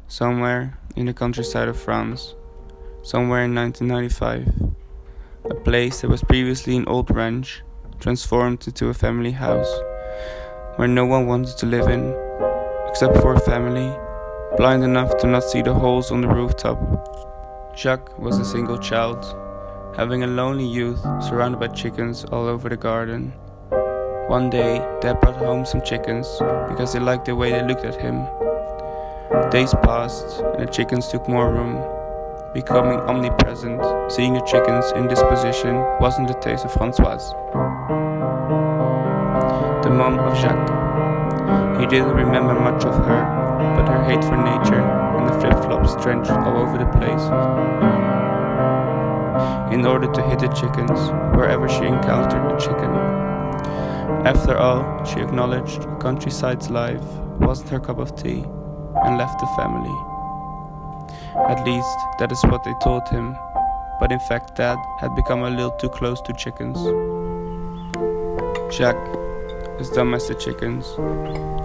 somewhere in the countryside of France, somewhere in 1995. A place that was previously an old ranch, transformed into a family house, where no one wanted to live in, except for a family, blind enough to not see the holes on the rooftop. Jacques was a single child, having a lonely youth surrounded by chickens all over the garden. One day, Dad brought home some chickens because he liked the way they looked at him. Days passed and the chickens took more room, becoming omnipresent. Seeing the chickens in this position wasn't the taste of Françoise, the mom of Jacques. He didn't remember much of her, but her hate for nature and the flip-flops drenched all over the place, in order to hit the chickens wherever she encountered a chicken. After all, she acknowledged the countryside's life wasn't her cup of tea and left the family. At least, that is what they told him, but in fact Dad had become a little too close to chickens. Jacques, as dumb as the chickens,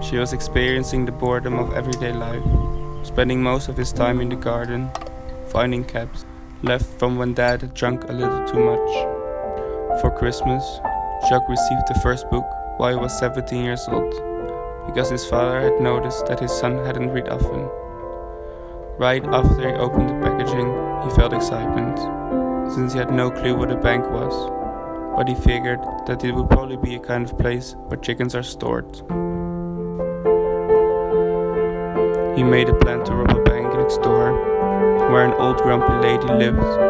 she was experiencing the boredom of everyday life, spending most of his time in the garden, finding caps left from when Dad had drunk a little too much. For Christmas, Jacques received the first book while he was 17 years old, because his father had noticed that his son hadn't read often. Right after he opened the packaging, he felt excitement, since he had no clue what a bank was, but he figured that it would probably be a kind of place where chickens are stored. He made a plan to rob a bank next door, where an old grumpy lady lived.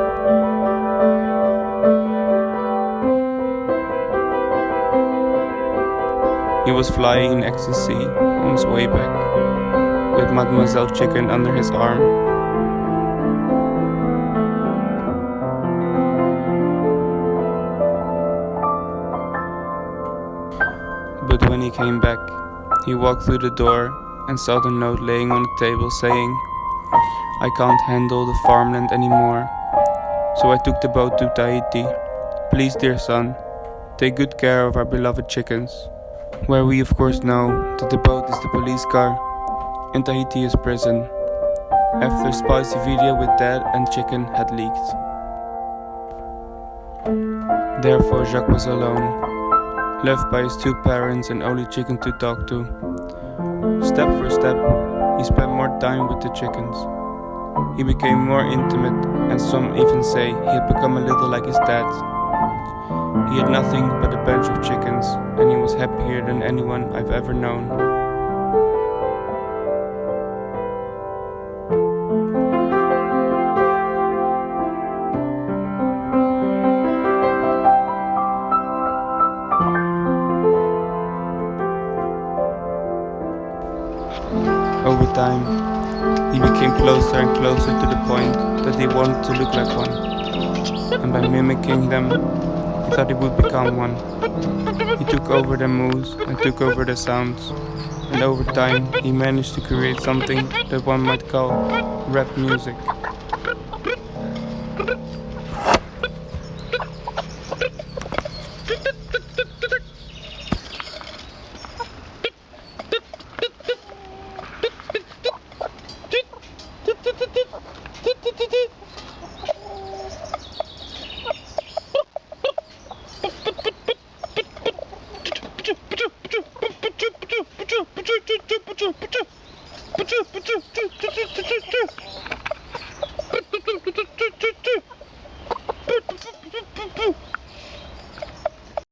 He was flying in ecstasy on his way back, with Mademoiselle Chicken under his arm. But when he came back, he walked through the door and saw the note laying on the table saying, "I can't handle the farmland anymore, so I took the boat to Tahiti. Please, dear son, take good care of our beloved chickens." Where we of course know that the boat is the police car and Tahiti is prison, after a spicy video with Dad and Chicken had leaked. Therefore Jacques was alone, left by his two parents and only Chicken to talk to. Step for step, he spent more time with the chickens. He became more intimate, and some even say he had become a little like his dad. He had nothing but a bunch of chickens, and he was happier than anyone I've ever known. Over time, he became closer and closer to the point that he wanted to look like one, and by mimicking them, he thought he would become one. He took over their moves and took over their sounds, and over time he managed to create something that one might call rap music.